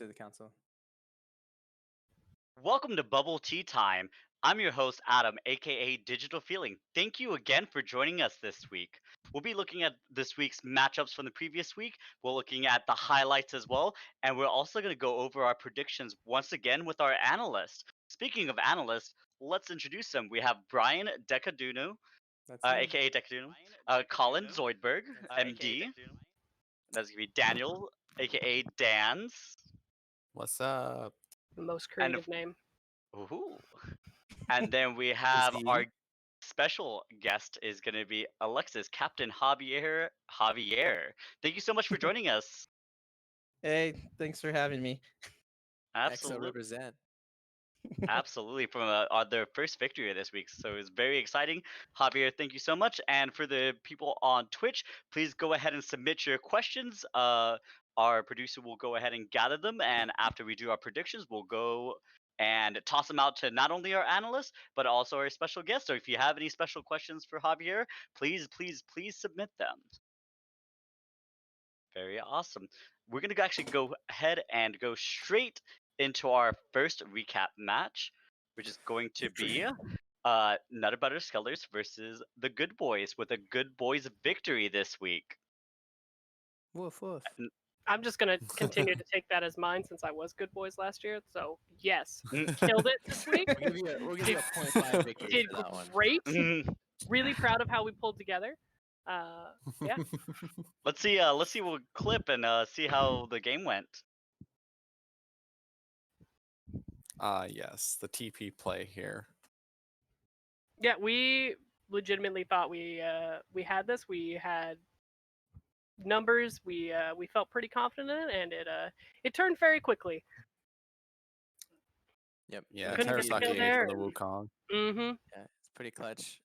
to the council. Welcome to Bubble Tea Time. I'm your host, Adam, aka Digital Feeling. Thank you again for joining us this week. We'll be looking at this week's matchups from the previous week. We're looking at the highlights as well, and we're also going to go over our predictions once again with our analyst. Speaking of analysts, let's introduce them. We have Brian Decaduno, That's me. aka Decaduno, Colin Zoidberg, MD. That's going to be Daniel, aka Dans. What's up? The most And creative name. Ooh. And then we have Z. our special guest is going to be Alexis, Captain Javier. Thank you so much for joining us. Hey, thanks for having me. EXO Absolutely, represent. absolutely. From their first victory this week, so it's very exciting. Javier, thank you so much. And for the people on Twitch, please go ahead and submit your questions. Our producer will go ahead and gather them, and after we do our predictions, we'll go and toss them out to not only our analysts but also our special guests. So if you have any special questions for Javier, please submit them. Very awesome. We're gonna actually go ahead and go straight into our first recap match, which is going to be Nutter Butter Scullers versus the Good Boys, with a Good Boys victory this week. Woof woof. I'm just gonna continue to take that as mine since I was Good Boys last year. So yes, Mm. killed it this week. We'll give you a 0.5 victory Did for that one. great. Mhm. Really proud of how we pulled together. Yeah. Let's see we'll clip and see how the game went. Yes, the TP play here. Yeah, we legitimately thought we had this. We had numbers. We felt pretty confident in it, and it turned very quickly. Yep. Yeah, Couldn't get the Karasaki kill A there, for the and- Wukong. Mm-hmm. Yeah, it's pretty clutch.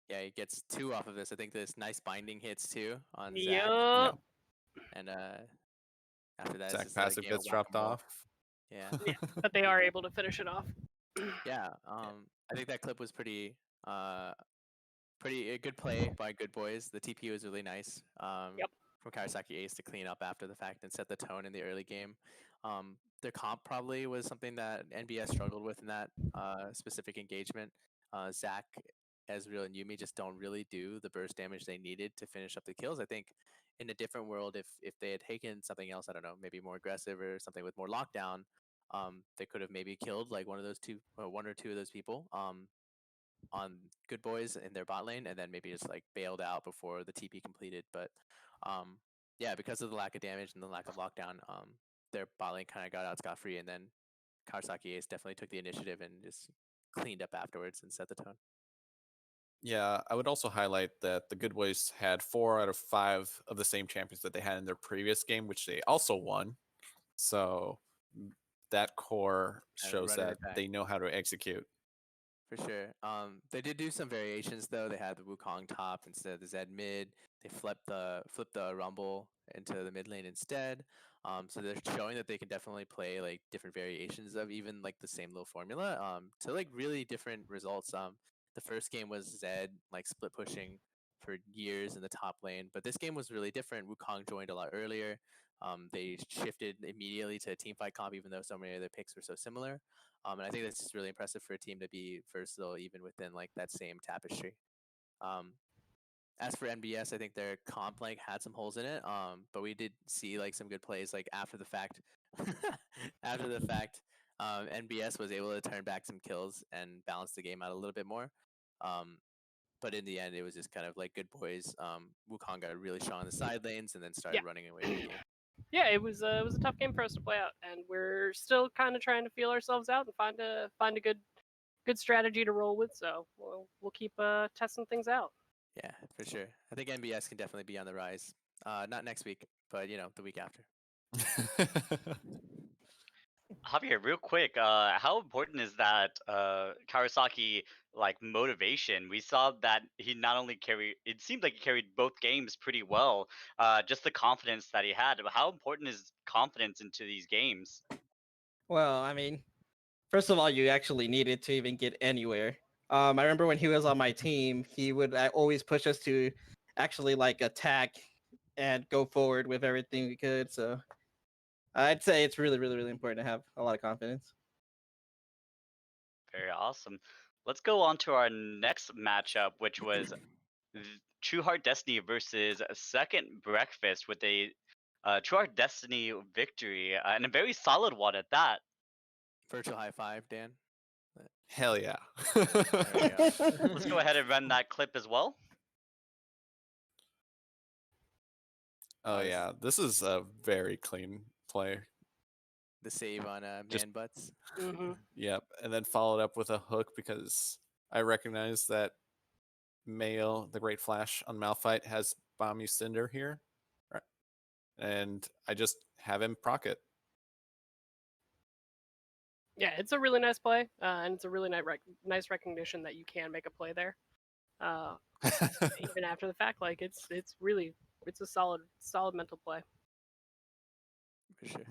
Yeah, he gets 2 off of this. I think this nice binding hits too on Zach. Yup. And after that, it's Zach just a passive game of gets dropped whack-a-mole. off. Yeah. But they are able to finish it off. Yeah. I think that clip was pretty a good play by Good Boys. The TP was really nice. Yep. From Karasaki Ace to clean up after the fact and set the tone in the early game. Their comp probably was something that NBS struggled with in that specific engagement. Zach, Ezreal, and Yumi just don't really do the burst damage they needed to finish up the kills. I think in a different world, if they had taken something else, I don't know, maybe more aggressive or something with more lockdown, they could have maybe killed like one or two of those people on Good Boys in their bot lane, and then maybe just like bailed out before the TP completed. But yeah, because of the lack of damage and the lack of lockdown, their bot lane kind of got out scot-free, and then Karasaki Ace definitely took the initiative and just cleaned up afterwards and set the tone. Yeah, I would also highlight that the Good Boys had 4 out of 5 of the same champions that they had in their previous game, which they also won. So that core And shows running that it back. they know how to execute. For sure. They did do some variations though. They had the Wukong top instead of the Zed mid. They flipped the Rumble into the mid lane instead. So they're showing that they can definitely play like different variations of even like the same little formula. To like really different results. The first game was Zed like split pushing for years in the top lane, but this game was really different. Wukong joined a lot earlier. They shifted immediately to a team fight comp, even though so many of their picks were so similar. And I think that's just really impressive for a team to be versatile even within like that same tapestry. As for NBS, I think their comp like had some holes in it. But we did see like some good plays like after the fact. After the fact, NBS was able to turn back some kills and balance the game out a little bit more. But in the end, it was just kind of like Good Boys. Wukong got really strong in the side lanes and then started running away with the game. Yeah, it was a tough game for us to play out, and we're still kind of trying to feel ourselves out and find a good strategy to roll with. So we'll keep testing things out. Yeah, for sure. I think NBS can definitely be on the rise. Not next week, but you know, the week after. Javier, real quick, how important is that Kawasaki like motivation? We saw that he not only carried, it seemed like he carried both games pretty well. Just the confidence that he had. But how important is confidence into these games? Well, I mean, first of all, you actually need it to even get anywhere. I remember when he was on my team, he would always push us to actually like attack and go forward with everything we could. So I'd say it's really, really, really important to have a lot of confidence. Very awesome. Let's go on to our next matchup, which was True Heart Destiny versus Second Breakfast with a True Heart Destiny victory and a very solid one at that. Virtual high five, Dan. Hell yeah. There we go. Let's go ahead and run that clip as well. Oh Nice. yeah, this is a very clean play. The save on Just- man butts. Hmm. Yep, and then followed up with a hook because I recognize that Mayo, the Great Flash on Malphite, has Bomb You Cinder here, right? And I just have him proc it. Yeah, it's a really nice play, and it's a really nice recognition that you can make a play there, even after the fact. Like it's a solid mental play. For sure.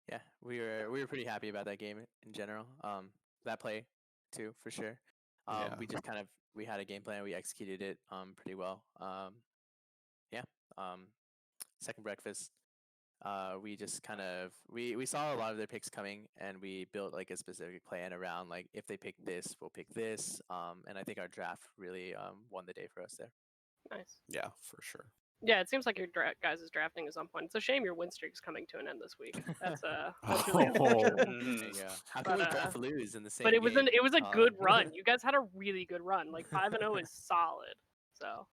Yeah, we were pretty happy about that game in general. That play too, for sure. Yeah. We just we had a game plan, we executed it pretty well. Yeah. Second breakfast. We just we saw a lot of their picks coming, and we built like a specific plan around like if they pick this, we'll pick this. And I think our draft really won the day for us there. Nice. Yeah, for sure. Yeah, it seems like your guys' drafting is on point. It's a shame your win streak's coming to an end this week. That's really unfortunate. There Mhm. you go. How can we But, both lose in the same But it was game? it was a good run. You guys had a really good run. Like 5-0 is solid. So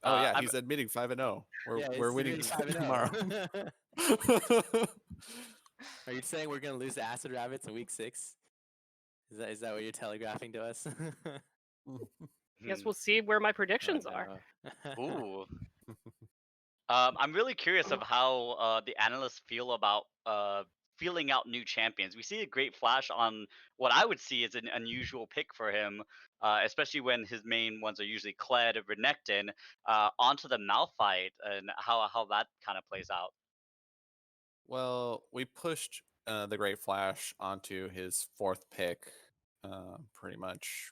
Oh yeah, I'm- he's admitting 5-0. Yeah, We're it's winning really 5-0. tomorrow. Are you saying we're gonna lose to Acid Rabbits in week 6? Is that what you're telegraphing to us? guess we'll see where my Oh, predictions are. no. Ooh. I'm really curious of how the analysts feel about feeling out new champions. We see a Great Flash on what I would see as an unusual pick for him, especially when his main ones are usually Kled, Renekton, onto the Malphite, and how that kind of plays out. Well, we pushed the Great Flash onto his 4th pick, pretty much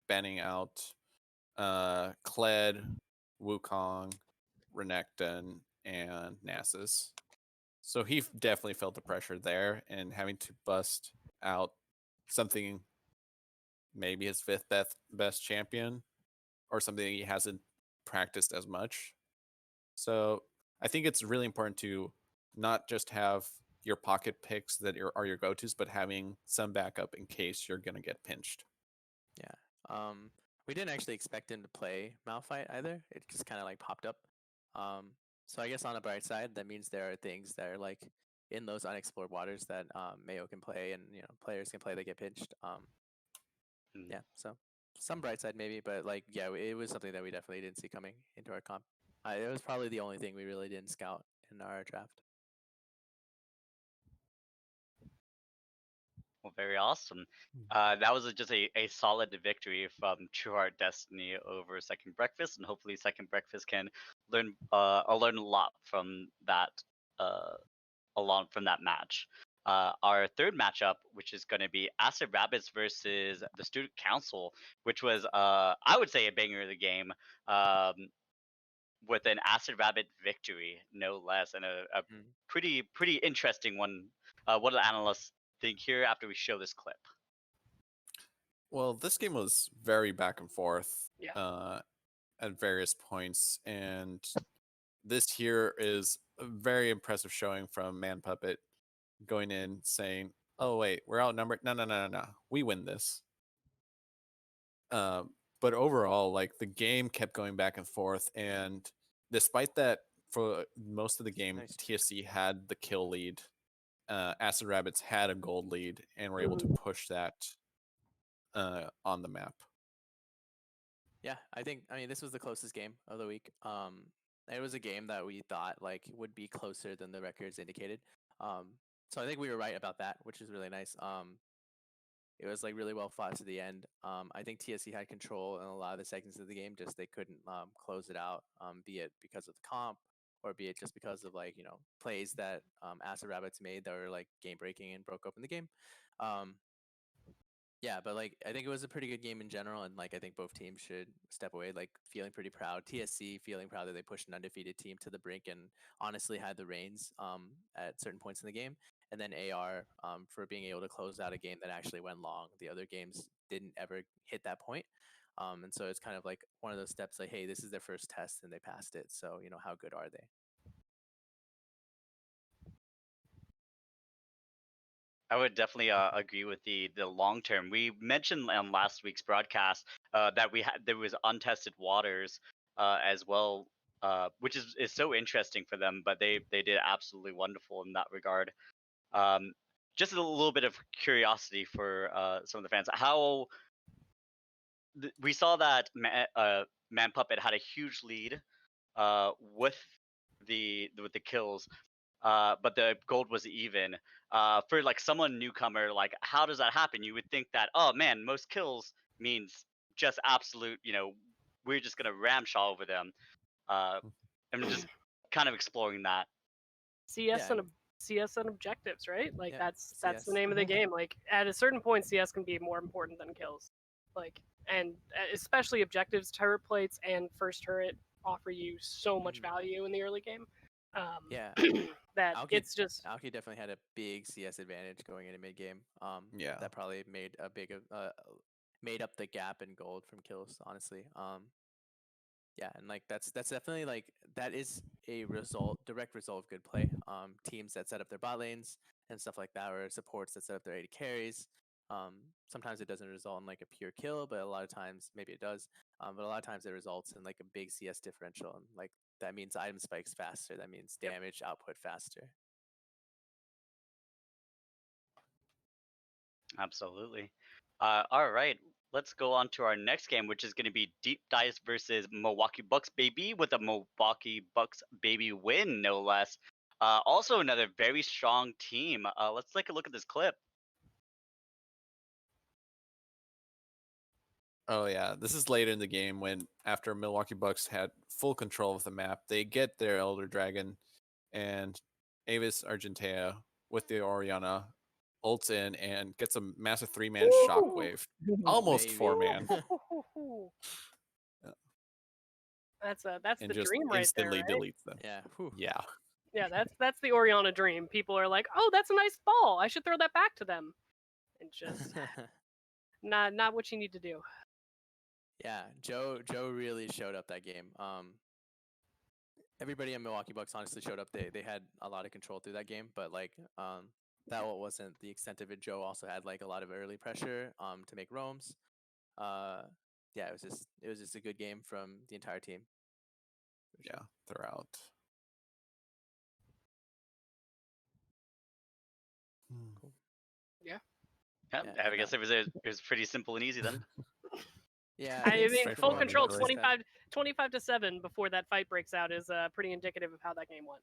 banning out Kled, Wukong, Renekton, and Nasus. So he definitely felt the pressure there, and having to bust out something, maybe his 5th best champion, or something he hasn't practiced as much. So I think it's really important to not just have your pocket picks that are your go-tos, but having some backup in case you're gonna get pinched. We didn't actually expect him to play Malphite either. It just kind of like popped up. So I guess on the bright side, that means there are things that are like in those unexplored waters that Mayo can play, and players can play that get pinched. Mm. Yeah, so some bright side maybe, but like yeah, it was something that we definitely didn't see coming into our comp. It was probably the only thing we really didn't scout in our draft. Well, very awesome. That was just a solid victory from True Heart Destiny over Second Breakfast, and hopefully Second Breakfast can learn a lot from that from that match. Our third matchup, which is going to be Acid Rabbits versus the Student Council, which was I would say a banger of the game, with an Acid Rabbit victory, no less, and a Mm. pretty interesting one. What do the analysts think here after we show this clip? Well, this game was very back and forth Yeah. at various points, and this here is a very impressive showing from Man Puppet going in saying, "Oh wait, we're outnumbered. No, we win this." But overall, like the game kept going back and forth, and despite that, for most of the game, Nice. TSC had the kill lead. Acid Rabbits had a gold lead, and were able to push that on the map. Yeah, I mean this was the closest game of the week. It was a game that we thought like would be closer than the records indicated. So I think we were right about that, which is really nice. It was like really well fought to the end. I think TSC had control in a lot of the seconds of the game, just they couldn't close it out, be it because of the comp or be it just because of like plays that Acid Rabbits made that were like game breaking and broke open the game. Yeah, but like I think it was a pretty good game in general, and like I think both teams should step away, like feeling pretty proud. TSC feeling proud that they pushed an undefeated team to the brink and honestly had the reins at certain points in the game, and then AR for being able to close out a game that actually went long. The other games didn't ever hit that point, and so it's kind of like one of those steps, like hey, this is their first test and they passed it, so you know how good are they? I would definitely agree with the long term. We mentioned on last week's broadcast that there was untested waters as well, which is so interesting for them. But they did absolutely wonderful in that regard. Um, just a little bit of curiosity for some of the fans. How we saw that Man Puppet had a huge lead with the kills, but the gold was even. For like someone newcomer, like how does that happen? You would think that, oh man, most kills means just absolute, we're just gonna ramshaw over them. I'm just kind of exploring that. CS Yeah, CS and objectives, right? Like yeah, that's the CS. name of the game. Like at a certain point, CS can be more important than kills. Like and especially objectives, turret plates, and first turret offer you so much Mhm. value in the early game. Yeah, That Alki, it's just Alki definitely had a big CS advantage going into mid game. Yeah. That probably made a big made up the gap in gold from kills. Honestly, yeah, and like that's definitely like that is a direct result of good play. Teams that set up their bot lanes and stuff like that, or supports that set up their AD carries. Sometimes it doesn't result in like a pure kill, but a lot of times maybe it does. But a lot of times it results in like a big CS differential, and like that means item spikes faster. That means Yep. damage output faster. Absolutely. All right, let's go on to our next game, which is going to be Deep Dice versus Milwaukee Bucks, baby, with a Milwaukee Bucks baby win, no less. Also, another very strong team. Let's take a look at this clip. Oh yeah, this is later in the game when after Milwaukee Bucks had full control of the map, they get their Elder Dragon, and Avis Argentea with the Oriana ults in and gets a massive 3-man shockwave. Almost Maybe. 4-man. that's And the just dream right there, instantly right? deletes them. Yeah. Whew. Yeah. Yeah, that's the Oriana dream. People are like, oh, that's a nice ball. I should throw that back to them. And just not what you need to do. Yeah, Joe really showed up that game. Everybody in Milwaukee Bucks honestly showed up. They had a lot of control through that game, but like that wasn't the extent of it. Joe also had like a lot of early pressure to make roams. Uh, yeah, it was just a good game from the entire team. for sure. Yeah. Throughout. Cool. Yeah, Yeah, I and, guess it was pretty simple and easy then. Yeah, I think mean, full straightforward control, victory. 25 to 7 before that fight breaks out is pretty indicative of how that game went.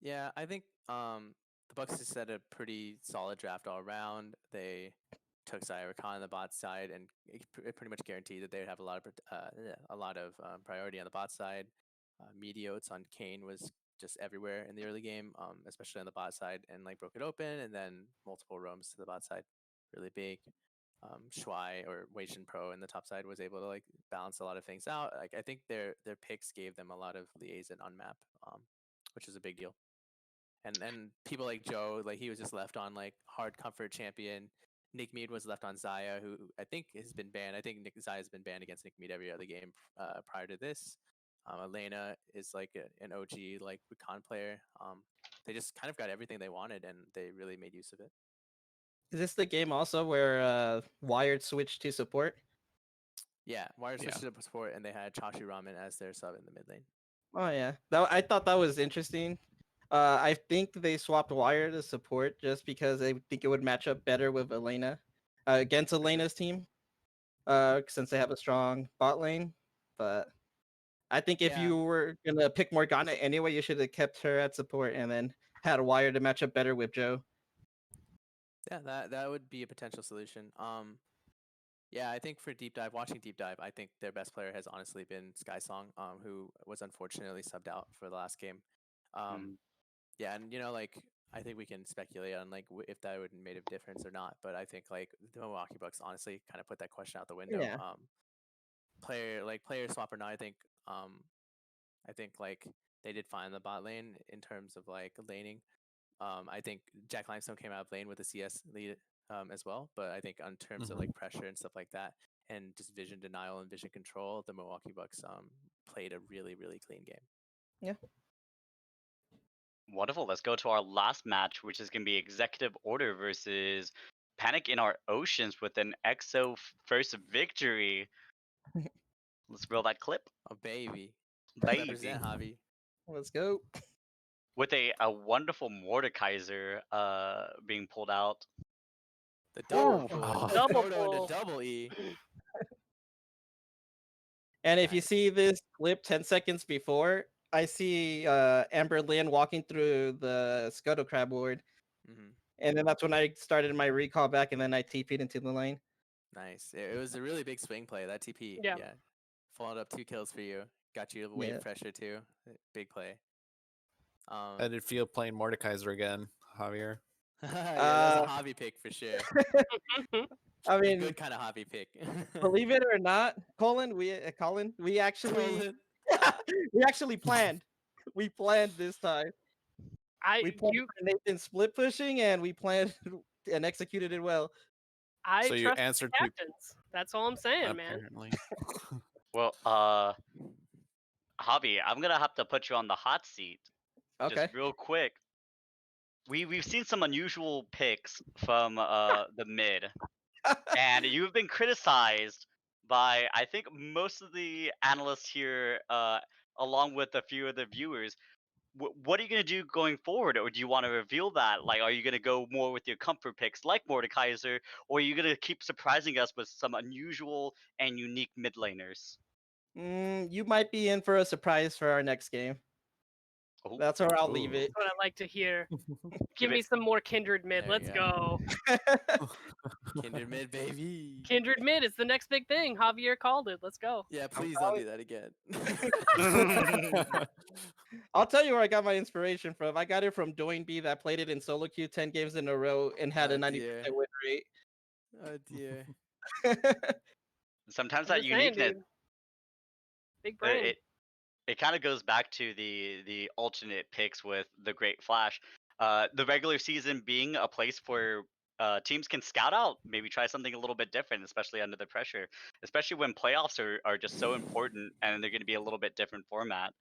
Yeah, I think the Bucks just set a pretty solid draft all around. They took Zaya Khan on the bot side, and it pretty much guaranteed that they would have a lot of priority on the bot side. Mediotes on Kane was just everywhere in the early game, especially on the bot side, and like broke it open, and then multiple roams to the bot side, really big. Shuai or Weishin Pro in the top side was able to like balance a lot of things out. Like I think their picks gave them a lot of liaison on map, which is a big deal. And people like Joe, like he was just left on like hard comfort champion. Nick Mead was left on Zaya, who I think has been banned. I think Zaya has been banned against Nick Mead every other game prior to this. Elena is like an OG like recon player. They just kind of got everything they wanted, and they really made use of it. Is this the game also where Wired switched to support? Yeah, Wire Yeah. switched to support, and they had Chashi Ramen as their sub in the mid lane. Oh yeah, I thought that was interesting. I think they swapped Wire to support just because they think it would match up better with Elena against Elena's team, since they have a strong bot lane. But I think if Yeah. you were gonna pick Morgana anyway, you should have kept her at support and then had Wire to match up better with Joe. Yeah, that would be a potential solution. Yeah, I think for watching Deep Dive, I think their best player has honestly been Sky Song, who was unfortunately subbed out for the last game. Mm. Yeah, and like I think we can speculate on like if that would have made a difference or not. But I think like the Milwaukee Bucks honestly kind of put that question out the window. Yeah. Player swap or not, I think like they did fine in the bot lane in terms of like laning. I think Jack Limestone came out of lane with the CS lead as well, but I think on terms of like pressure and stuff like that, and just vision denial and vision control, the Milwaukee Bucks played a really clean game. Wonderful. Let's go to our last match, which is going to be Executive Order versus Panic in Our Oceans with an EXO first victory. Let's roll that clip. Oh baby, Baby. represent Javi. Let's go. With a wonderful Mordekaiser being pulled out. The double Ooh. pull. Oh. Double Proto into pull. double E. And if you Nice. see this clip 10 seconds before, I see Amber Lynn walking through the Scuttle Crab ward. Hmm. And then that's when I started my recall back, and then I TP'd into the lane. Nice. It was a really big swing play. That TP. Yeah. Followed up 2 kills for you. Got you wave Yeah. pressure too. Big play. How did it feel playing Mordekaiser again, Javier? Yeah, that was Uh, a hobby pick for sure. I A mean, good kind of hobby pick. believe it or not, Colin, we actually Colin. we actually planned. We planned this time. We planned You for Nathan split pushing, and we planned and executed it well. I So you trust answered to captains. That's all I'm saying, man. apparently. Well, Javi, I'm going to have to put you on the hot seat. Okay. Just real quick. We've seen some unusual picks from the mid, and you've been criticized by I think most of the analysts here, along with a few of the viewers. What are you gonna do going forward, or do you want to reveal that? Like, are you gonna go more with your comfort picks like Mordekaiser, or are you gonna keep surprising us with some unusual and unique mid laners? You might be in for a surprise for our next game. Oh, That's where I'll leave Ooh. it. That's what I like to hear. Give Give me it- some more Kindred mid. There Let's you go. Kindred mid baby. Kindred mid is the next big thing. Javier called it. Let's go. Yeah, please don't do that again. I'll tell you where I got my inspiration from. I got it from Doing B that played it in solo queue 10 games in a row and had Oh, a 90% dear. win rate. Oh dear. Sometimes I'm that just saying, uniqueness, dude. Big brain. it kind of goes back to the alternate picks with the Great Flash. The regular season being a place where teams can scout out, maybe try something a little bit different, especially under the pressure, especially when playoffs are just so important and they're going to be a little bit different format.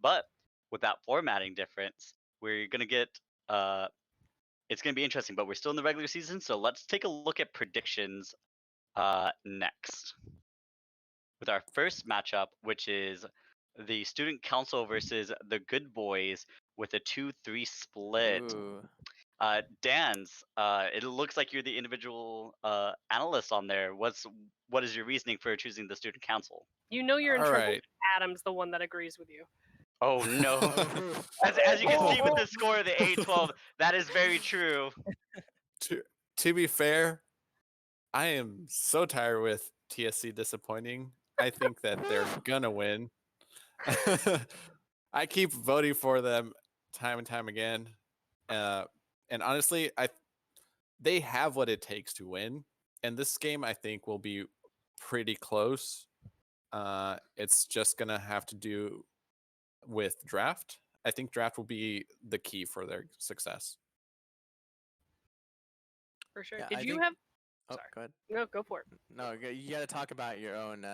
But with that formatting difference, we're going to get it's going to be interesting. But we're still in the regular season, so let's take a look at predictions next with our first matchup, which is the Student Council versus the Good Boys with a 2-3 split. Ooh. Dan's, it looks like you're the individual analyst on there. What is your reasoning for choosing the Student Council? You know you're in All trouble. right. If Adam's the one that agrees with you. Oh no! As you can see with the score of the 8-12, that is very true. To be fair, I am so tired with TSC disappointing. I think that they're gonna win. I keep voting for them time and time again, and honestly, they have what it takes to win. And this game, I think, will be pretty close. It's just gonna have to do with draft. I think draft will be the key for their success. For sure. Yeah, Did I you think- have? Oh, Sorry. go ahead. No, go for it. No, you got to talk about your own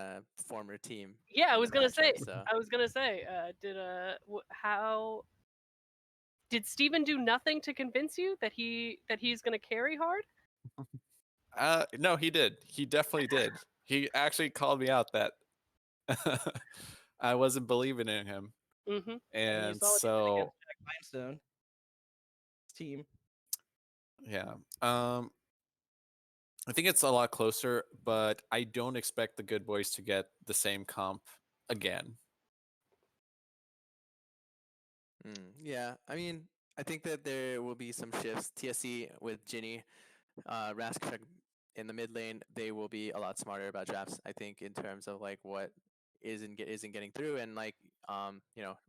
former team. Yeah, I in was the gonna say. matchup, so. I was gonna say. How did Steven do nothing to convince you that he's gonna carry hard? No, he did. He definitely did. He actually called me out that I wasn't believing in him, Mm-hmm. and saw what he did so against Jack Limestone team. yeah. I think it's a lot closer, but I don't expect the Good Boys to get the same comp again. Yeah, I mean, I think that there will be some shifts. TSC with Ginny, Raskashuk in the mid lane, they will be a lot smarter about drafts. I think in terms of like what isn't getting through, and like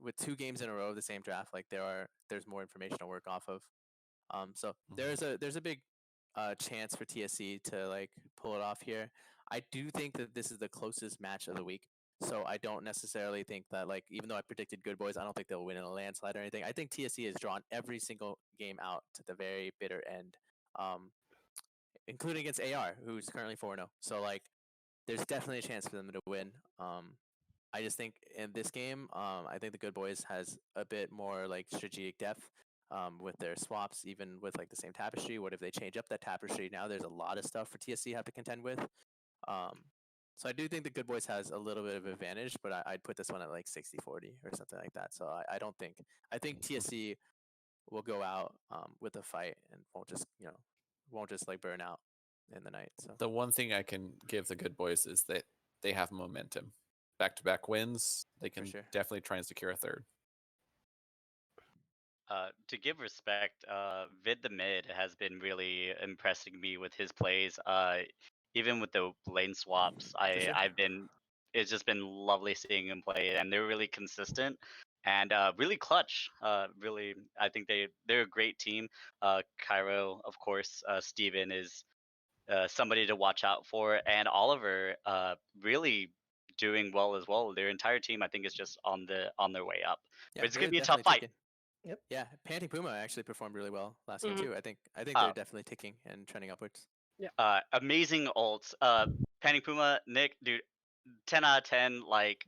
with 2 games in a row of the same draft, like there's more information to work off of. So Mhm. there's a big chance for TSC to like pull it off here. I do think that this is the closest match of the week. So I don't necessarily think that like even though I predicted Good Boys, I don't think they'll win in a landslide or anything. I think TSC has drawn every single game out to the very bitter end, um, including against AR, who's currently 4-0. So like there's definitely a chance for them to win. I just think in this game, I think the Good Boys has a bit more like strategic depth with their swaps, even with like the same tapestry. What if they change up that tapestry? Now there's a lot of stuff for TSC have to contend with. Um, so I do think the Good Boys has a little bit of advantage, but I'd put this one at like 60-40 or something like that. So I don't think I think TSC will go out with a fight and won't just like burn out in the night. So The one thing I can give the good boys is that they have momentum. Back-to-back wins. They for can sure. definitely try and secure a third. To give respect, Vid the Mid has been really impressing me with his plays. Even with the lane swaps, sure. it's just been lovely seeing him play, and they're really consistent and really clutch. Really, I think they're a great team. Cairo, of course, Steven is somebody to watch out for, and Oliver really doing well as well. Their entire team, I think, is just on their way up. Yeah, But it's they're gonna be a definitely tough fight. ticking. Yep. Yeah, Panty Puma actually performed really well last game Mhm. too. I think Uh, they're definitely ticking and trending upwards. Amazing ults. Panning Puma, Nick, dude, 10 out of 10. Like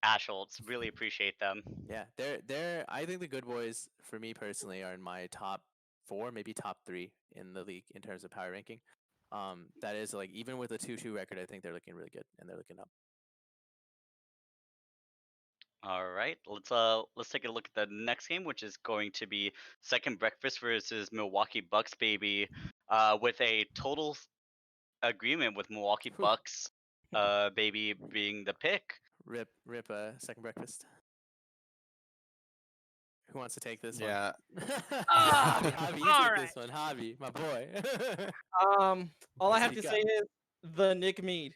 Ash ults, really appreciate them. Yeah, they're I think the Good Boys for me personally are in my top 4, maybe top 3 in the league in terms of power ranking. That is like even with a 2-2 record, I think they're looking really good and they're looking up. All right, let's take a look at the next game, which is going to be Second Breakfast versus Milwaukee Bucks, baby. With a total agreement with Milwaukee Whew. Bucks, baby being the pick. Rip second breakfast. Who wants to take this Yeah. one? Ah, Javi, you all take right. this one, Javi, my boy. All I have Speak to up. say is the Nick Mead.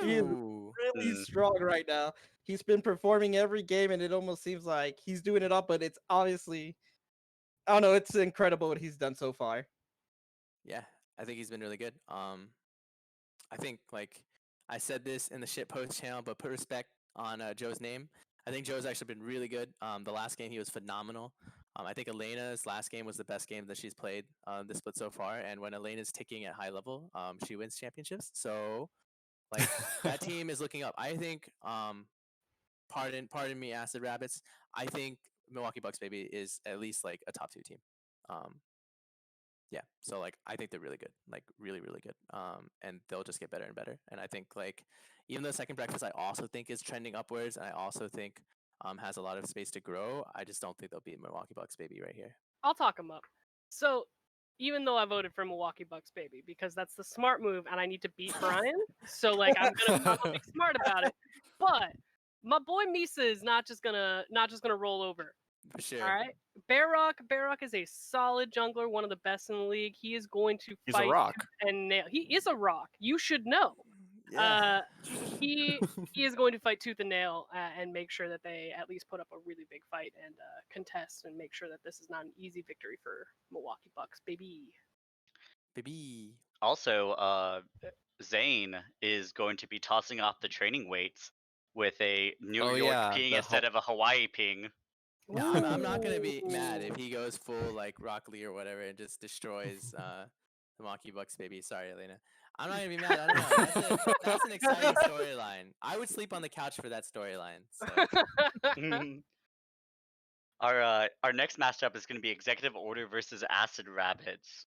He is Ooh. really Mm. strong right now. He's been performing every game, and it almost seems like he's doing it up. But it's obviously, I don't know. It's incredible what he's done so far. Yeah, I think he's been really good. I think like I said this in the shit post channel, but put respect on Joe's name. I think Joe's actually been really good. The last game he was phenomenal. I think Elena's last game was the best game that she's played this split so far. And when Elena's ticking at high level, she wins championships. So like that team is looking up. I think pardon me, Acid Rabbits. I think Milwaukee Bucks baby is at least like a top 2 team. Yeah, so like I think they're really good, like really really good. And they'll just get better and better. And I think like even though Second Breakfast I also think is trending upwards, and I also think has a lot of space to grow. I just don't think they'll beat Milwaukee Bucks baby right here. I'll talk him up. So, even though I voted for Milwaukee Bucks, baby, because that's the smart move, and I need to beat Brian, so like I'm gonna be smart about it. But my boy Misa is not just gonna roll over. For sure. All right, Barrock is a solid jungler, one of the best in the league. He is going to He's a fight rock. tooth and nail. He is a rock. You should know. Yeah. He is going to fight tooth and nail and make sure that they at least put up a really big fight and contest and make sure that this is not an easy victory for Milwaukee Bucks, baby. Baby. Also, Zane is going to be tossing off the training weights with a New Oh, York yeah, ping the instead of a Hawaii ping. No, I'm not gonna be mad if he goes full like Rock Lee or whatever and just destroys the Milwaukee Bucks baby. Sorry, Elena. I'm not gonna be mad. I don't know. That's an exciting storyline. I would sleep on the couch for that storyline. So. Our next matchup is going to be Executive Order versus Acid Rabbits.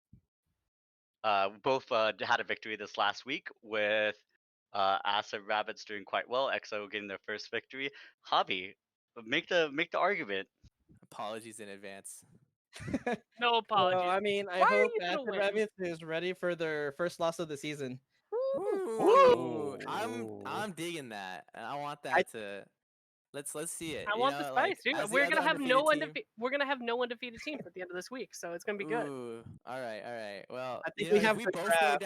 Both had a victory this last week with Acid Rabbits doing quite well. EXO getting their first victory. Javi, make the argument. Apologies in advance. No apologies. Well, I mean, I Why are hope you gonna Acid win? Rabbits is ready for their first loss of the season. Ooh, Ooh. I'm digging that, and I want that to. Let's see it. I you want the know, spice, like, dude. as the We're other gonna have no undefeated team- we're gonna have no undefeated teams at the end of this week, so it's gonna be good. Ooh, all right. Well, I think you we know, have if we the both draft.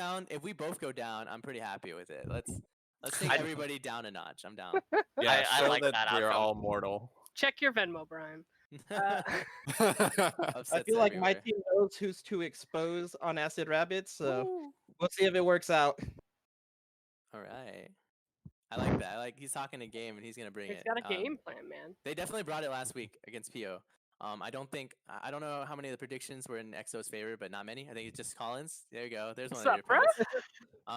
go down, I'm pretty happy with it. Let's take I- everybody down a notch. I'm down. Yeah, I show like that that we are outcome. all mortal. Check your Venmo, Brian. Uh, I Upsets feel like my everywhere. team knows who's to expose on Acid Rabbits, so Woo! we'll see if it works out. All right. I like that. I like he's talking a game and he's gonna bring he's it. got a game plan, man. They definitely brought it last week against PO. I don't know how many of the predictions were in EXO's favor, but not many. I think it's just Collins. There you go. There's one What's of up, your bro?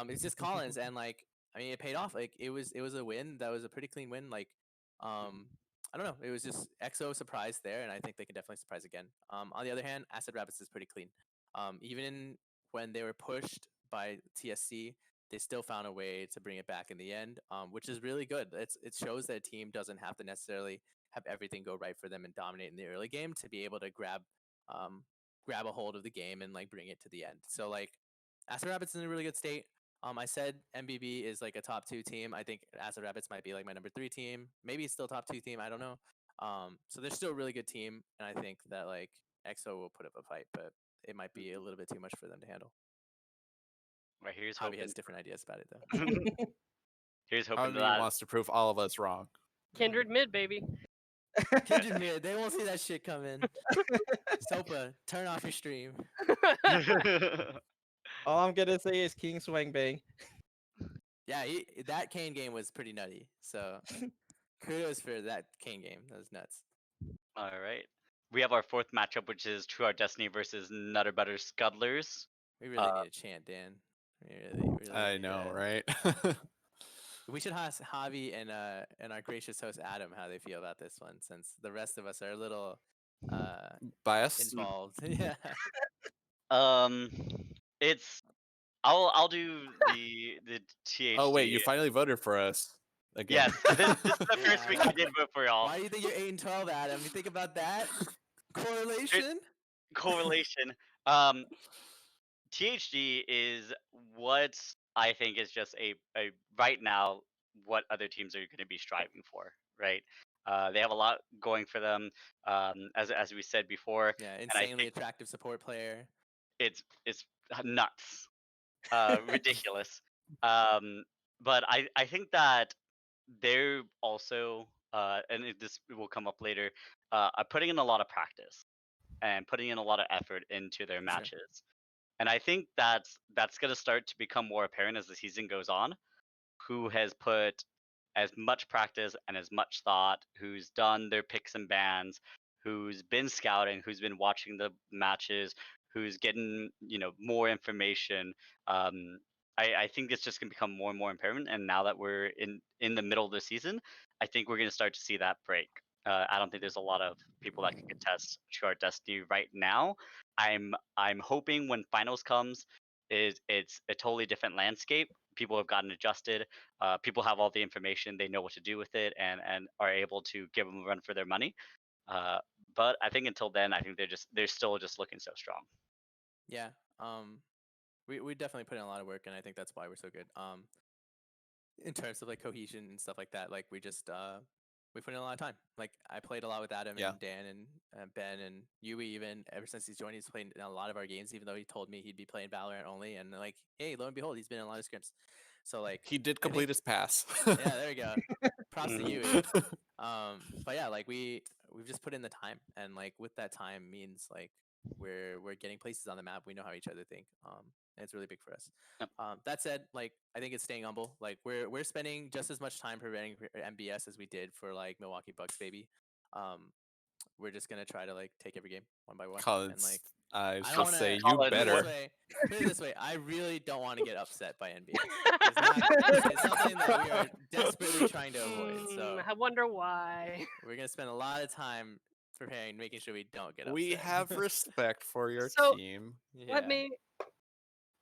points. It's just Collins, and like I mean, it paid off. Like it was a win. That was a pretty clean win. Like I don't know. It was just EXO surprised there, and I think they can definitely surprise again. On the other hand, Acid Rabbits is pretty clean. Even when they were pushed by TSC, they still found a way to bring it back in the end, which is really good. It shows that a team doesn't have to necessarily have everything go right for them and dominate in the early game to be able to grab a hold of the game and like bring it to the end. So like Acid Rabbits is in a really good state. I said MBB is like a top 2 team. I think Acid Rabbits might be like my number 3 team. Maybe it's still top 2 team. I don't know. So they're still a really good team, and I think that like EXO will put up a fight, but it might be a little bit too much for them to handle. Right, here's Javi hoping. has different ideas about it though. Here's hoping Javi that. wants to prove all of us wrong. Kindred mid, baby. Kindred Mid, they won't see that shit coming. Sopa, turn off your stream. All I'm gonna say is King Swang Bang. Yeah, that Kane game was pretty nutty. So kudos for that Kane game. That was nuts. All right. We have our 4th matchup, which is True Art Destiny versus Nutter Butter Scudlers. We really need a chant, Dan. We really I need know, a- right? We should ask Javi and our gracious host Adam how they feel about this one, since the rest of us are a little Bias. involved. Yeah. It's I'll do the THD. Oh wait, you finally voted for us again. Yes, this is the first week I Yeah. did vote for y'all. Why do you think you're 8-12, Adam? You think about that correlation? Correlation. THD is what I think is just a right now what other teams are going to be striving for, right? They have a lot going for them, as we said before. Yeah, I insanely think attractive support player. it's nuts, ridiculous. But I think that they're also this will come up later, are putting in a lot of practice and putting in a lot of effort into their Sure. matches. And I think that's going to start to become more apparent as the season goes on. Who has put as much practice and as much thought, who's done their picks and bans, who's been scouting, who's been watching the matches, who's getting more information. I think it's just going to become more and more apparent. And now that we're in the middle of the season, I think we're going to start to see that break. I don't think there's a lot of people that can contest True Art Destiny right now. I'm hoping when finals comes, it's a totally different landscape. People have gotten adjusted. People have all the information. They know what to do with it, and are able to give them a run for their money. But I think until then, I think they're still just looking so strong. Yeah. We definitely put in a lot of work, and I think that's why we're so good. In terms of like cohesion and stuff like that, like we just we put in a lot of time. Like I played a lot with Adam Yeah. and Dan and Ben and Yui even ever since he's joined. He's played in a lot of our games, even though he told me he'd be playing Valorant only. And like, hey, lo and behold, he's been in a lot of scrims. So like, He did complete his pass. yeah, there you go. Props to Yui. Mhm. But yeah, like we've just put in the time, and like with that time means like we're getting places on the map. We know how each other think. And it's really big for us. Yep. That said, like I think it's staying humble. Like we're spending just as much time preventing MBS as we did for like Milwaukee Bucks, baby. We're just gonna try to like take every game one by one. And Collins, like I I should don't wanna say you Collins, put it this better. way. Put it this way. I really don't want to get upset by NBA. It's something that we are desperately trying to avoid. So I wonder why. we're gonna spend a lot of time preparing, making sure we don't get upset. We have respect for your So- team. Let me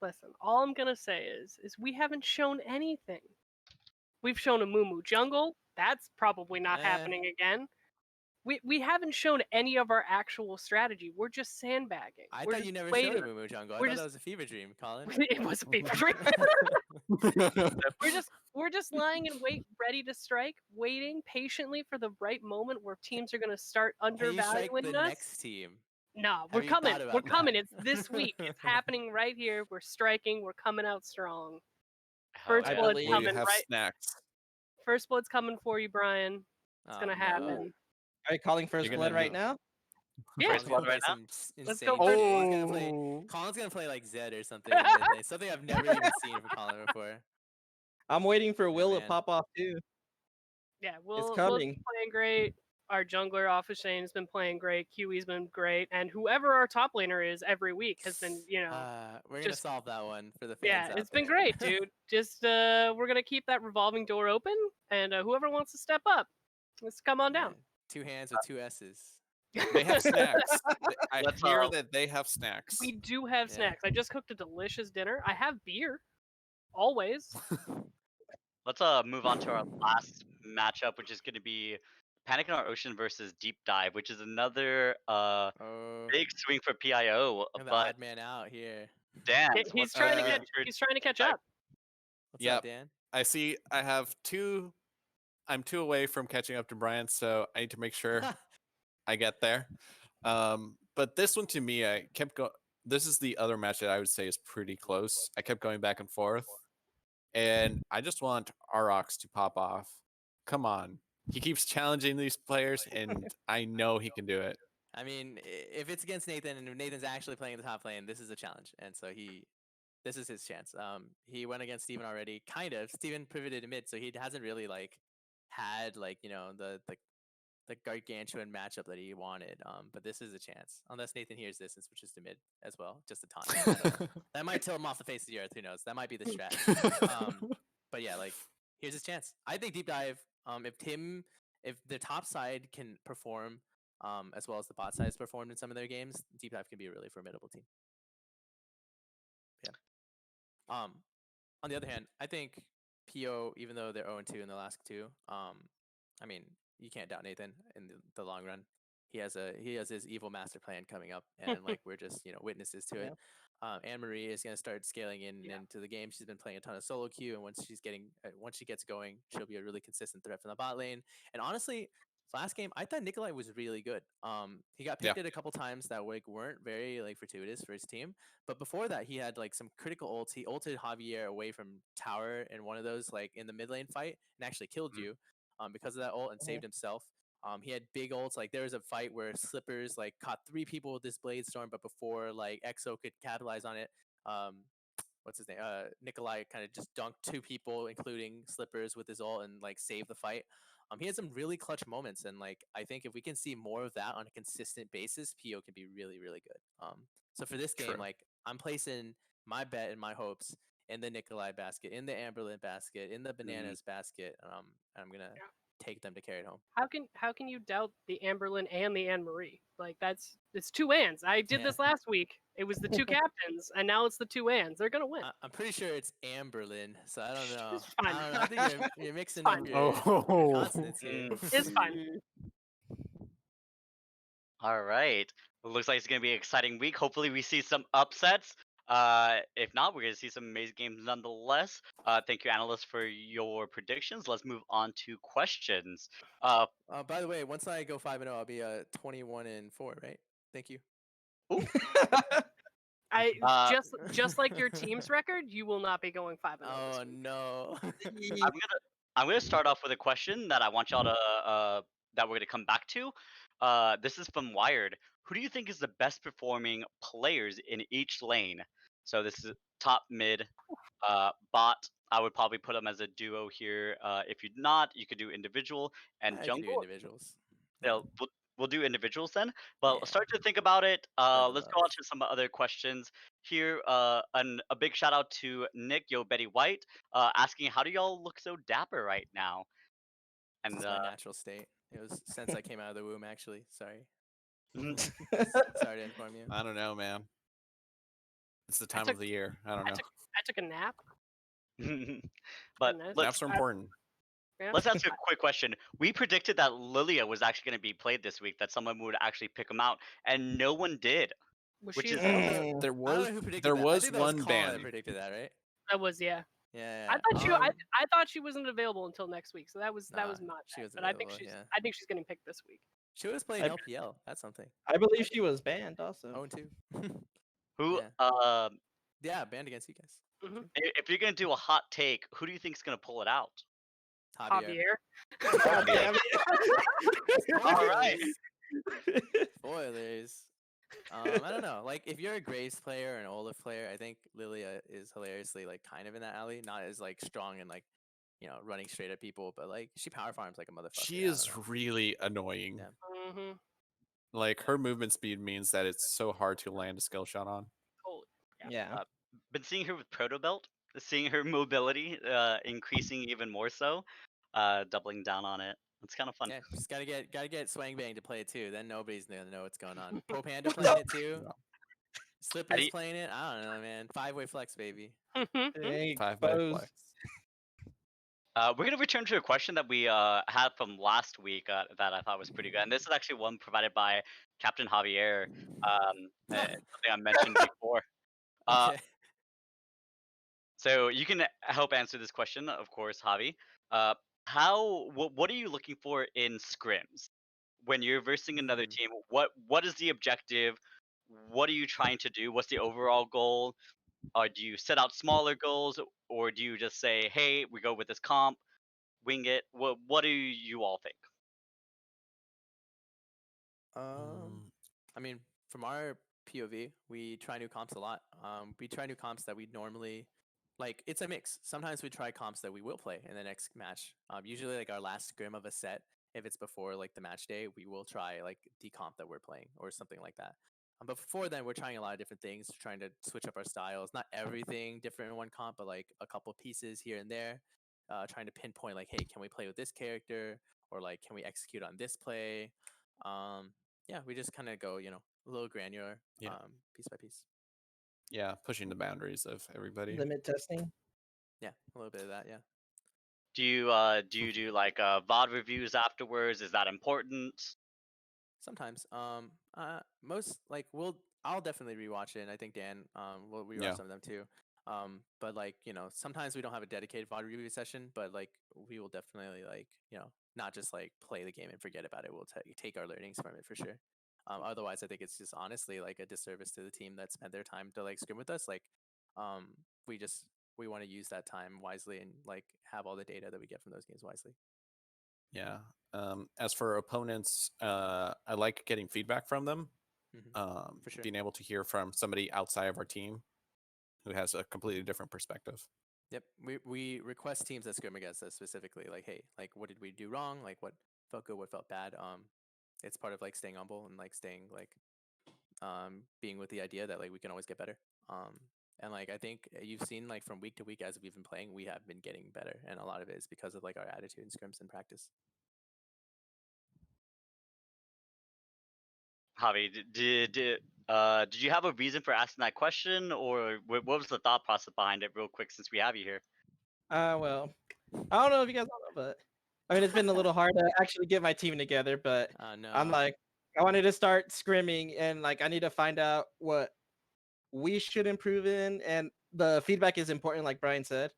listen. All I'm gonna say is we haven't shown anything. We've shown a Mumu jungle. That's probably not Eh. happening again. We haven't shown any of our actual strategy. We're just sandbagging. I We're thought just you never waiting. showed a Moo Jungle. I we're thought just- that was a fever dream, Colin. It was a paper dream. We're just lying in wait, ready to strike, waiting patiently for the right moment where teams are gonna start Can you strike undervaluing the us. next team? No, Have we're you coming. thought We're about coming. that? It's this week. It's happening right here. We're striking. We're coming out strong. Hell First yeah. blood believe- Will coming you have right. snacks? First blood's coming for you, Brian. It's Oh, gonna no. happen. Are you calling first You're blood gonna right know. now? Yeah. First blood right now? Let's go Insane first shit. blood. He's gonna play. Colin's gonna play like Zed or something in mid lane. Something I've never even seen from Colin before. I'm waiting for Will to man. pop off too. Yeah, It's Will's been coming. playing great. Our jungler off of Shane's been playing great. Kiwi's been great, and whoever our top laner is every week has been, We're gonna just- solve that one for the fans. yeah, out it's been there. great, dude. Just we're gonna keep that revolving door open, and whoever wants to step up, let's come on down. Man, 2 hands with 2 S's. They have snacks. I Let's, hear that they have snacks. We do have Yeah. snacks. I just cooked a delicious dinner. I have beer, always. Let's move on to our last matchup, which is going to be Panic in Our Ocean versus Deep Dive, which is another Oh, big swing for PIO. I'm the But odd man out here. Dan, He's trying to uh, get. He's trying to catch Sorry. up. What's Yep. up, Dan? I see. I have 2. I'm 2 away from catching up to Brian, so I need to make sure I get there. But this one to me, I kept going. This is the other match that I would say is pretty close. I kept going back and forth, and I just want Aurochs to pop off. Come on, he keeps challenging these players, and I know he can do it. I mean, if it's against Nathan and if Nathan's actually playing the top lane, this is a challenge, and so this is his chance. He went against Steven already, kind of. Steven pivoted to mid, so he hasn't really had the gargantuan matchup that he wanted. But this is a chance, unless Nathan hears this and switches to mid as well, just a taunt. I don't know. That might tilt him off the face of the earth. Who knows? That might be the strat. But yeah, here's his chance. I think Deep Dive. If the top side can perform, as well as the bot side has performed in some of their games, Deep Dive can be a really formidable team. Yeah. On the other hand, I think PO, even though they're 0-2 in the last 2, I mean, you can't doubt Nathan in the long run. He has his evil master plan coming up, and we're just witnesses to it. Anne Marie is going to start scaling into the game. She's been playing a ton of solo queue, and once she gets going, she'll be a really consistent threat from the bot lane. And honestly, last game I thought Nikolai was really good. He got picked at a couple times that weren't very fortuitous for his team, but before that he had some critical ults. He ulted Javier away from tower in one of those in the mid lane fight and actually killed you because of that ult and saved himself. He had big ults. There was a fight where Slippers caught 3 people with this Blade Storm, but before EXO could capitalize on it, what's his name? Nikolai kind of just dunked 2 people, including Slippers, with his ult and saved the fight. He had some really clutch moments, and I think if we can see more of that on a consistent basis, PO can be really, really good. So for this game, True. I'm placing my bet and my hopes in the Nikolai basket, in the Amberlin basket, in the Bananas basket, and I'm gonna take them to carry it home. How can you doubt the Amberlin and the Anne Marie? It's 2 Anns. I did this last week. It was the 2 captains, and now it's the 2 Anns. They're gonna win. I'm pretty sure it's Amberlin, so I don't know. It's fine. I don't know. I think you're mixing Fine. up your consonants here. It's fine. All right. It looks like it's going to be an exciting week. Hopefully, we see some upsets. If not, we're going to see some amazing games nonetheless. Thank you, analysts, for your predictions. Let's move on to questions. By the way, once I go 5-0, I'll be 21-4, right? Thank you. Just like your team's record, you will not be going 5-0. Oh no. I'm gonna start off with a question that I want y'all to that we're gonna come back to. This is from Wired. Who do you think is the best performing players in each lane? So this is top, mid, bot. I would probably put them as a duo here. If you're not, you could do individual and I can do jungle. individuals. Yeah, we'll do individuals then. But Yeah. start to think about it. the Let's go love. on to some other questions here. A big shout out to Nick Yo Betty White, asking how do y'all look so dapper right now? This And is my natural state. It was since I came out of the womb, actually. Sorry. Mhm. Sorry to inform you. I don't know, man. It's the time took- of the year. I don't know. I took a nap. but Nice. Naps are important. Yeah. let's ask you a quick question. We predicted that Lilia was actually going to be played this week, that someone would actually pick him out, and no one did. Was which she is- available? There I don't was know who predicted there that. I was think that was one Colin that ban. predicted that, right? That was yeah. Yeah. I thought she wasn't available until next week, so that was Nah, not she bad, was but I think available, yeah. I think she's getting picked this week. She was playing I- LPL. That's something. I believe she was banned also. 0-2. Who? Yeah. Yeah, banned against you guys. If you're going to do a hot take, who do you think is going to pull it out? Javier. Javier. God damn All right. Spoilers. I don't know. Like, if you're a Graves player or an Olaf player, I think Lilia is hilariously like kind of in that alley. Not as like strong and like running straight at people, but like she power farms like a motherfucker. She I is don't know. really annoying. Yeah. Mm-hmm. Like her movement speed means that it's so hard to land a skill shot on. Totally. Yeah. Been seeing her with Proto Belt, seeing her mobility increasing even more so, doubling down on it. It's kind of fun. Yeah, just gotta get Swang Bang to play it too. Then nobody's gonna know what's going on. Pro Panda playing it too. No. Slipper's you- playing it. I don't know, man. 5-way flex, baby. Hey, 5-way Bose. flex. We're going to return to a question that we had from last week that I thought was pretty good. And this is actually one provided by Captain Javier, something I mentioned before. Okay. So you can help answer this question, of course, Javi. What are you looking for in scrims? When you're versing another Mhm. team, what is the objective? What are you trying to do? What's the overall goal? Do you set out smaller goals, or do you just say, "Hey, we go with this comp, wing it"? What do you all think? Um, I mean, from our POV, we try new comps a lot. We try new comps that we normally like. It's a mix. Sometimes we try comps that we will play in the next match. Usually like our last scrim of a set, if it's before like the match day, we will try like the comp that we're playing or something like that. But before then, we're trying a lot of different things, trying to switch up our styles. Not everything different in one comp, but like a couple pieces here and there. Trying to pinpoint like, hey, can we play with this character, or like, can we execute on this play? Yeah, we just kind of go, a little granular, Yeah. piece by piece. Yeah, pushing the boundaries of everybody. Limit testing. Yeah, a little bit of that. Yeah. Do you do like VOD reviews afterwards? Is that important? Sometimes. Most like I'll definitely rewatch it, and I think Dan will rewatch Yeah. some of them too. But like sometimes we don't have a dedicated VOD review session, but like we will definitely like not just like play the game and forget about it. We'll take our learnings from it for sure. Otherwise, I think it's just honestly like a disservice to the team that spent their time to like scrim with us. Like, um, we want to use that time wisely and like have all the data that we get from those games wisely. Yeah. As for opponents, I like getting feedback from them. For sure. Being able to hear from somebody outside of our team who has a completely different perspective. Yep, we request teams that scrim against us specifically. Like, hey, like what did we do wrong? Like what felt good, what felt bad. It's part of like staying humble and like staying like being with the idea that like we can always get better. And like I think you've seen like from week to week as we've been playing, we have been getting better, and a lot of it is because of like our attitude in scrims and practice. Javi, did you have a reason for asking that question, or what was the thought process behind it, real quick, since we have you here? Well, I don't know if you guys know, but I mean, it's been a little hard to actually get my team together. But No. I'm like, I wanted to start scrimming, and like, I need to find out what we should improve in, and the feedback is important, like Brian said.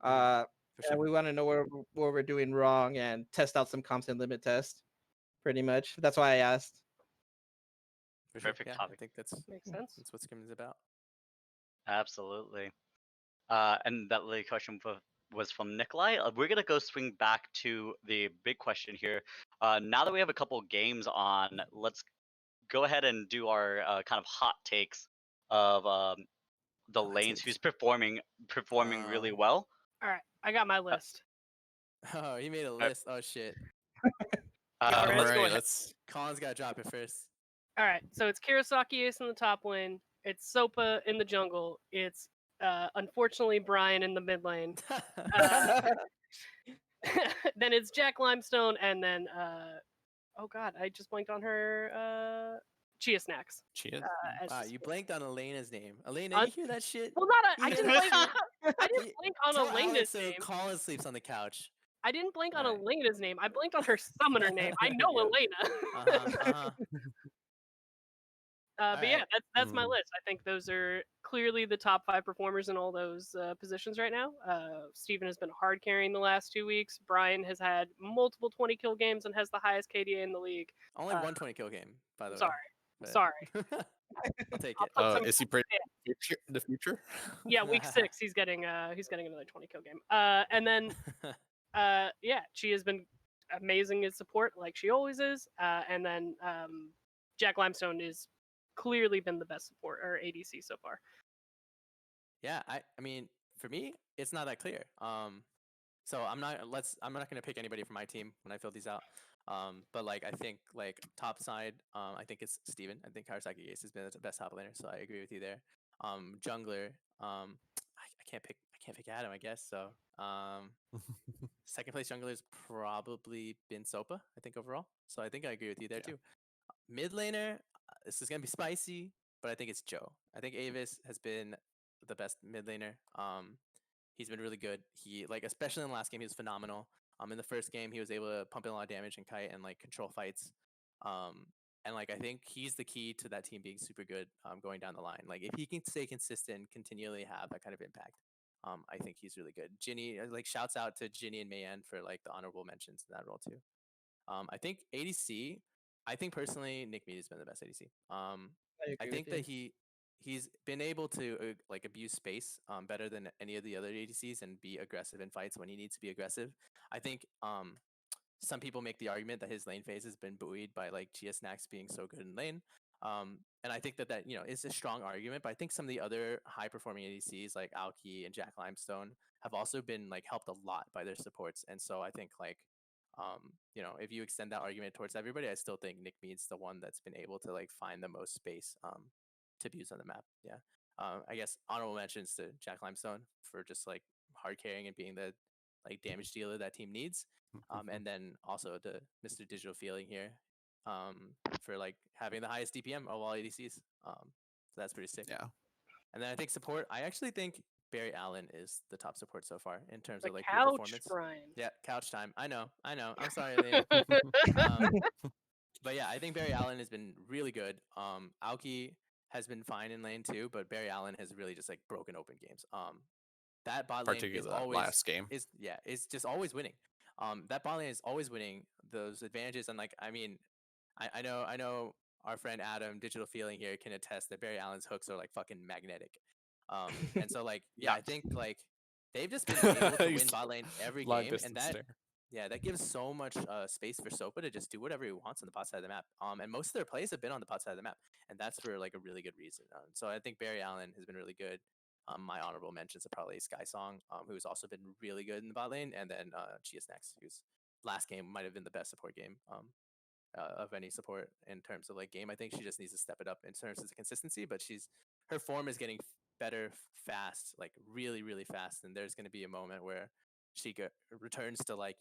For sure. And we want to know where we're doing wrong and test out some comps and limit test. Pretty much, that's why I asked. For sure. Perfect Yeah, topic. I think that's Makes sense. what scrim is about. Absolutely. And that little question was from Nikolai. We're gonna go swing back to the big question here. Now that we have a couple games on, let's go ahead and do our kind of hot takes of the Hot lanes takes. who's performing really well. All right, I got my list. Oh, he made a list. Oh shit. Let's go Alright, ahead. let's. Colin's got to drop it first. All right, so it's Kirasaki Ace in the top lane. It's Sopa in the jungle. It's unfortunately Brian in the mid lane. Then it's Jack Limestone, and then oh god, I just blanked on her. Chia Snacks. Cheers. as Wow, the you support. blanked on Elena name. Elena, Un- you hear that shit? Well, not a, You I hear didn't that blank. shit? I didn't You- blank on Tell Elena's Alex so name. Colin sleeps on the couch. I didn't blank on Alright. Elena's name. I blanked on her summoner name. I know Yeah. Elena. But yeah, Alright. that's my list. I think those are clearly the top 5 performers in all those positions right now. Steven has been hard carrying the last 2 weeks. Brian has had multiple 20 kill games and has the highest KDA in the league. Only 120 kill game, by the Sorry, way. sorry. I'll take I'll it. put some- Is he predicting the future? Yeah, week 6 he's getting another 20 kill game. And then yeah, she has been amazing at support, like she always is. And then Jack Limestone is clearly been the best support or ADC so far. Yeah, I mean, for me, it's not that clear. So I'm not gonna pick anybody from my team when I fill these out. But like I think like top side, I think it's Steven. I think Karasaki Ace has been the best top laner, so I agree with you there. Jungler, I can't pick Adam, I guess. So second place jungler has probably been Sopa, I think overall. So I think I agree with you there Yeah. too. Mid laner, this is gonna be spicy, but I think it's Joe. I think Avis has been the best mid laner. He's been really good. He like especially in the last game, he was phenomenal. In the first game, he was able to pump in a lot of damage and kite and like control fights. And like I think he's the key to that team being super good going down the line. Like if he can stay consistent, and continually have that kind of impact, I think he's really good. Ginny, like shouts out to Ginny and Mayan for like the honorable mentions in that role too. I think ADC. I think personally, Nick Mead has been the best ADC. I I agree think with that he's been able to like abuse space better than any of the other ADCs and be aggressive in fights when he needs to be aggressive. I think some people make the argument that his lane phase has been buoyed by like GS Nax being so good in lane. And I think that is a strong argument, but I think some of the other high performing ADCs like Aoki and Jack Limestone have also been like helped a lot by their supports. And so I think like if you extend that argument towards everybody, I still think Nick Mead's the one that's been able to like find the most space to abuse on the map. Yeah. I guess honorable mentions to Jack Limestone for just like hard carrying and being the like damage dealer that team needs. And then also to Mr. Digital Feeling here for like having the highest DPM of all ADCs. So that's pretty sick. Yeah. And then I think support, I actually think Barry Allen is the top support so far in terms The of like pure couch, performance. Brian. Yeah, couch time. I know. I'm sorry, Elena. But yeah, I think Barry Allen has been really good. Aoki has been fine in lane too, but Barry Allen has really just like broken open games. That bot lane is Particularly that always last game. is just always winning. That bot lane is always winning those advantages, and like I mean, I know our friend Adam, Digital Feeling here, can attest that Barry Allen's hooks are like fucking magnetic. And so like yeah, Yeah. I think like they've just been able to win He's bot lane every long game, distance and that stare. yeah, that gives so much space for Sopa to just do whatever he wants on the bot side of the map. And most of their plays have been on the bot side of the map, and that's for like a really good reason. So I think Barry Allen has been really good. My honorable mentions are probably Sky Song, who's also been really good in the bot lane, and then GS Next, whose last game might have been the best support game of any support in terms of like game. I think she just needs to step it up in terms of consistency, but her form is getting better fast, like really, really fast. And there's going to be a moment where she returns to like,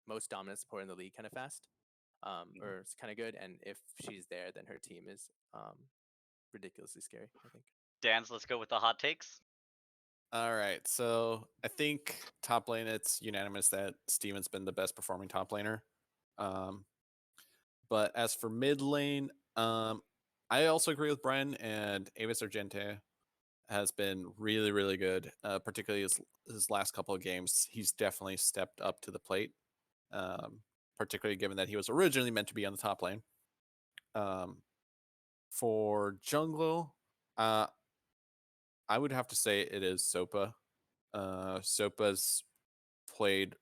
most dominant support in the league kind of fast, or it's kind of good. And if she's there, then her team is ridiculously scary, I think. Dan's, let's go with the hot takes. All right. So I think top lane, it's unanimous that Steven's been the best performing top laner. But as for mid lane, I also agree with Brian, and Avis Argente has been really, really good. Particularly his last couple of games, he's definitely stepped up to the plate. Particularly given that he was originally meant to be on the top lane. For jungle, I would have to say it is Sopa. Sopa's played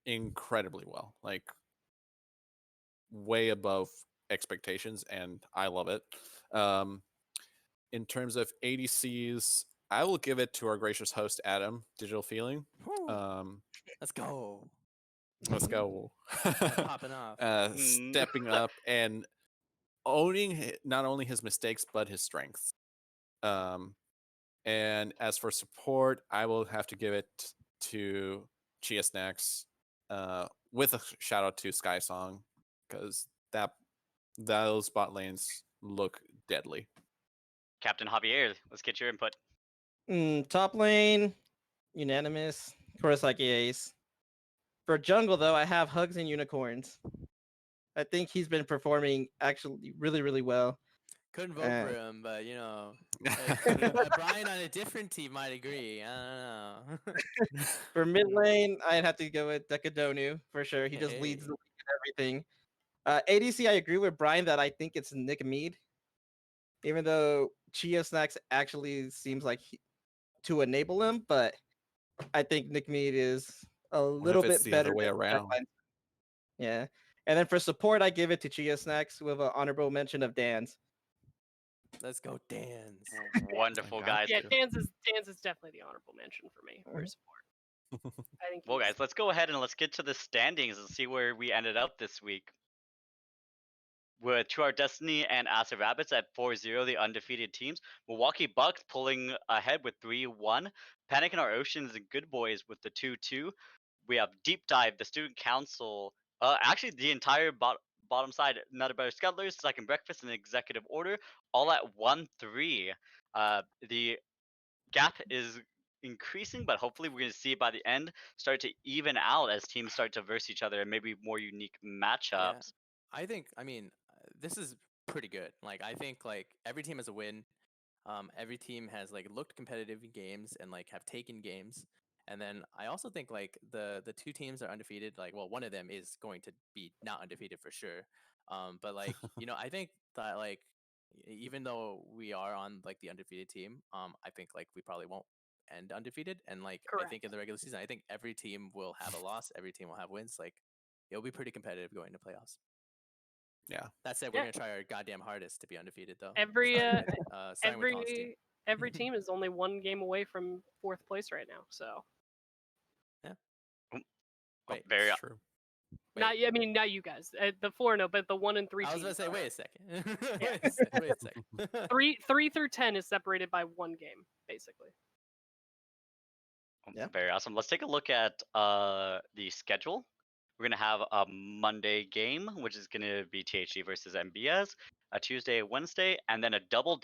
incredibly well, like way above expectations, and I love it. In terms of ADCs, I will give it to our gracious host Adam, Digital Feeling. Let's go. Let's go. Popping off. Stepping up and owning not only his mistakes but his strengths. And as for support, I will have to give it to GS Nax, with a shout out to Sky Song, because those bot lanes look deadly. Captain Javier, let's get your input. Top lane, unanimous. Kurosaki Ace. For jungle, though, I have Hugs and Unicorns. I think he's been performing actually really, really well. Couldn't vote for him, but Brian on a different team might agree. I don't know. For mid lane, I'd have to go with Decadonu for sure. He just leads the league and everything. ADC, I agree with Brian that I think it's Nick Mead. Even though Chia Snacks actually seems like to enable him, but I think Nick Mead is a What little if it's bit the other better way than around? Blackline. Yeah. And then for support, I give it to Chia Snacks with an honorable mention of Dan's. Let's go, Dan's. Wonderful, got guys. Yeah, you. Dan's is definitely the honorable mention for me for Mhm. support. I think. Well, he's- guys, let's go ahead and let's get to the standings and see where we ended up this week. With To Our Destiny and Acid Rabbits at 4-0, the undefeated teams. Milwaukee Bucks pulling ahead with 3-1. Panic in Our Oceans and Good Boys with the 2-2. We have Deep Dive, the Student Council, actually the entire bottom side, Nutter Butter Scuttlers, Second Breakfast, and Executive Order, all at 1-3. The gap is increasing, but hopefully we're going to see it by the end start to even out as teams start to verse each other and maybe more unique matchups. I think, I mean, this is pretty good. Like, I think like every team has a win. Every team has like looked competitive in games and like have taken games. And then I also think like the two teams are undefeated. Like, well, one of them is going to be not undefeated for sure. But like, I think that like even though we are on like the undefeated team, I think like we probably won't end undefeated. And like I think in the regular season, I think every team will have a loss. Every team will have wins. Like it'll be pretty competitive going to playoffs. Yeah. That said, we're Yeah. gonna try our goddamn hardest to be undefeated, though. Every starting with Tom's team. every team is only one game away from fourth place right now. So Wait, Very It's true. not, I mean, not you guys, the 4-0, but the 1 and 3 I was teams. gonna say, are- wait a second. Wait a second. three through 10 is separated by one game, basically. Yeah. Very awesome. Let's take a look at the schedule. We're gonna have a Monday game, which is gonna be THG versus MBS, a Tuesday, Wednesday, and then a double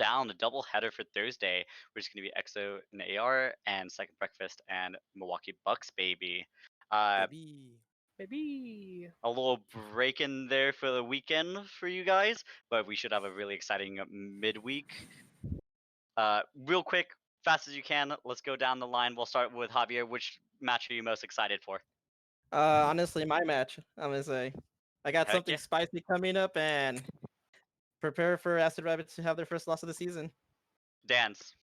header for Thursday, which is gonna be EXO and AR and Second Breakfast and Milwaukee Bucks, baby. Baby. Maybe. A little break in there for the weekend for you guys, but we should have a really exciting midweek. Real quick, fast as you can, let's go down the line. We'll start with Javier. Which match are you most excited for? Honestly, my match, I'm gonna say. I got Heck something yeah. spicy coming up and prepare for Acid Rabbits to have their first loss of the season. Dance.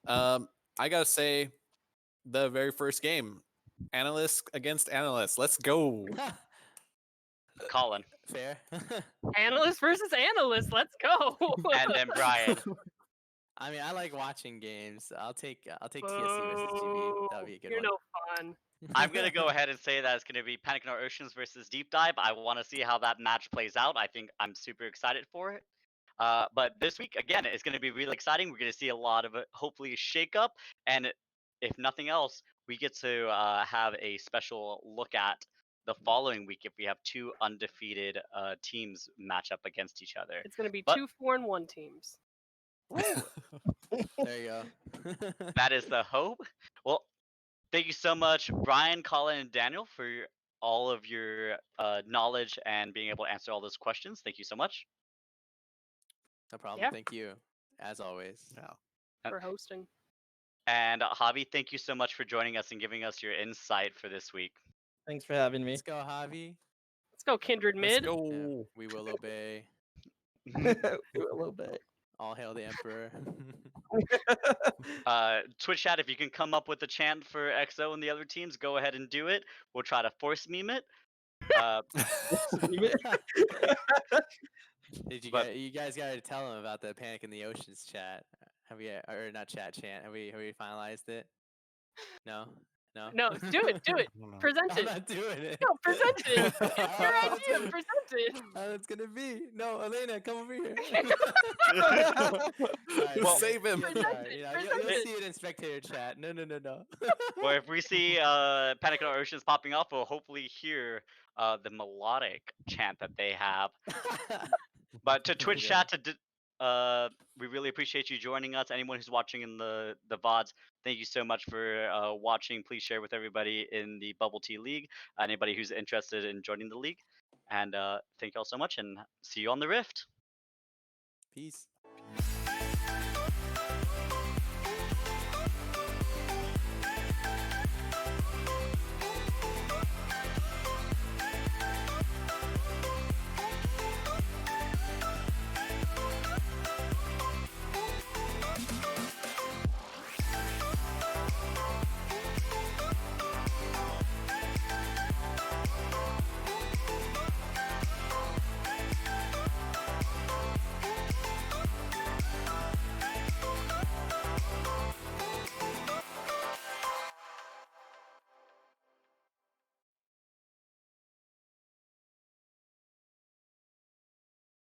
I gotta say, the very first game, analyst against analyst. Let's go. Colin. Fair. Analyst versus analyst. Let's go. And then Brian. I mean, I like watching games. I'll take TSC versus GB. That'll be a good You're one. no fun. I'm gonna go ahead and say that it's gonna be Panic in Our Oceans versus Deep Dive. I want to see how that match plays out. I think I'm super excited for it. But this week again, it's gonna be really exciting. We're gonna see a lot of hopefully shake up, and if nothing else, we get to have a special look at the following week if we have two undefeated teams match up against each other. It's gonna be But- 2 4-1 teams. There you go. That is the hope. Well, thank you so much, Brian, Colin, and Daniel, for all of your knowledge and being able to answer all those questions. Thank you so much. No problem. Yeah. Thank you, as always. Yeah. For hosting. And Javi, thank you so much for joining us and giving us your insight for this week. Thanks for having me. Let's go, Javi. Let's go, Kindred Let's Mid. go. Yeah, we will obey. a little bit. All hail the emperor. Twitch chat, if you can come up with a chant for EXO and the other teams, go ahead and do it. We'll try to force meme it. But- You guys gotta tell him about the Panic in the Oceans chat. Have we, or not chat chant? Have we finalized it? No. No, do it. I don't know. Present I'm it. not doing it. No, present it. It's your That's idea. gonna- Present it. How it's gonna be? No, Elena, come over here. Well, save him. Present it, You'll present see it in spectator chat. No. Or if we see Panic in Our Oceans popping off, we'll hopefully hear the melodic chant that they have. But to Twitch Yeah. chat, we really appreciate you joining us. Anyone who's watching in the VODs, thank you so much for watching. Please share with everybody in the Bubble Tea League, anybody who's interested in joining the league. And thank you all so much, and see you on the Rift. Peace.